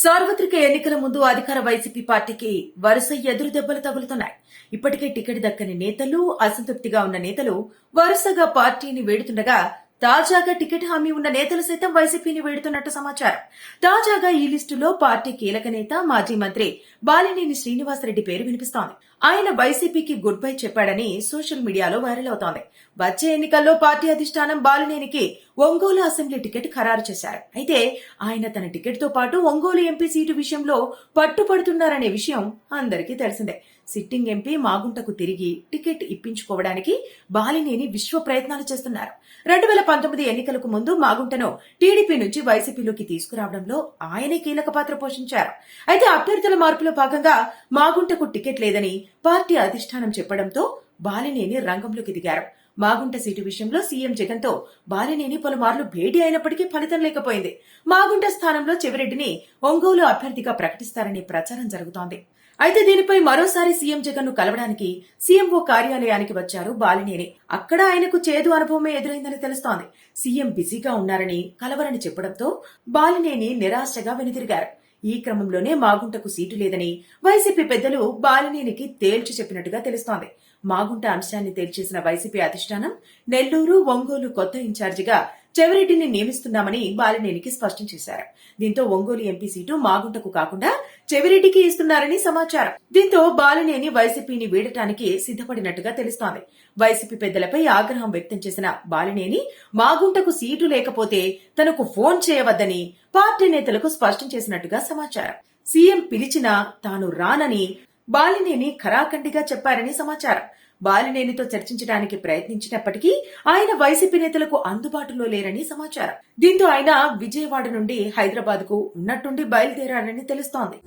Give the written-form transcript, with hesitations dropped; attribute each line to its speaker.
Speaker 1: సార్వత్రిక ఎన్నికల ముందు అధికార వైసీపీ పార్టీకి వరుస ఎదురు దెబ్బలు తగులుతున్నాయి. ఇప్పటికే టికెట్ దక్కని నేతలు, అసంతృప్తిగా ఉన్న నేతలు వరుసగా పార్టీని వేడుతుండగా తాజాగా టికెట్ హామీ ఉన్న నేతలు సైతం వైసీపీని వేడుతున్నట్టు సమాచారం. తాజాగా ఈ లిస్టులో పార్టీ కీలక నేత, మాజీ మంత్రి బాలినేని శ్రీనివాసరెడ్డి పేరు వినిపిస్తోంది. ఆయన వైసీపీకి గుడ్ బై చెప్పాడని సోషల్ మీడియాలో వైరల్ అవుతోంది. వచ్చే ఎన్నికల్లో పార్టీ అధిష్టానం బాలినేనికి ఒంగోలు అసెంబ్లీ టికెట్ ఖరారు చేశారు. అయితే ఆయన తన టికెట్ తో పాటు ఒంగోలు ఎంపీ సీటు విషయంలో పట్టుపడుతున్నారనే విషయం అందరికీ తెలిసిందే. సిట్టింగ్ ఎంపీ మాగుంటకు తిరిగి టికెట్ ఇప్పించుకోవడానికి బాలినేని విశ్వ ప్రయత్నాలు చేస్తున్నారు. 2019 ఎన్నికలకు ముందు మాగుంటను టీడీపీ నుంచి వైసీపీలోకి తీసుకురావడంలో ఆయనే కీలక పాత్ర పోషించారు. అయితే అభ్యర్థుల మార్పులో భాగంగా మాగుంటకు టికెట్ లేదని పార్టీ అధిష్టానం చెప్పడంతో బాలినేని రంగంలోకి దిగారు. మాగుంట సీటు విషయంలో సీఎం జగన్ తో బాలినేని పలుమార్లు భేటీ అయినప్పటికీ ఫలితం లేకపోయింది. మాగుంట స్థానంలో చెవిరెడ్డిని ఒంగోలు అభ్యర్థిగా ప్రకటిస్తారనే ప్రచారం జరుగుతోంది. అయితే దీనిపై మరోసారి సీఎం జగన్ ను కలవడానికి సీఎంఓ కార్యాలయానికి వచ్చారు బాలినేని. అక్కడ ఆయనకు చేదు అనుభవమే ఎదురైందని తెలుస్తోంది. సీఎం బిజీగా ఉన్నారని కలవరని చెప్పడంతో బాలినేని నిరాశగా వెనుతిరిగారు. ఈ క్రమంలోనే మాగుంటకు సీటు లేదని వైసీపీ పెద్దలు బాలినేనికి తేల్చి చెప్పినట్టుగా తెలుస్తోంది. మాగుంట అంశాన్ని తేల్చేసిన వైసీపీ అధిష్టానం నెల్లూరు, ఒంగోలు కొత్త ఇన్ఛార్జిగా చెవిరెడ్డిని నియమిస్తున్నామని బాలినేనికి స్పష్టం చేశారు. దీంతో ఒంగోలు ఎంపీ సీటు మాగుంటకు కాకుండా చెవిరెడ్డికి ఇస్తున్నారని సమాచారం. దీంతో బాలినేని వైసీపీని వీడటానికి సిద్ధపడినట్టుగా తెలుస్తోంది. వైసీపీ పెద్దలపై ఆగ్రహం వ్యక్తం చేసిన బాలినేని మాగుంటకు సీటు లేకపోతే తనకు ఫోన్ చేయవద్దని పార్టీ నేతలకు స్పష్టం చేసినట్టుగా సమాచారం. సీఎం పిలిచినా తాను రానని బాలినేని ఖరాఖండిగా చెప్పారని సమాచారం. బాలినేనితో చర్చించడానికి ప్రయత్నించినప్పటికీ ఆయన వైసీపీ నేతలకు అందుబాటులో లేరని సమాచారం. దీంతో ఆయన విజయవాడ నుండి హైదరాబాద్ కు ఉన్నట్టుండి బయలుదేరారని తెలుస్తోంది.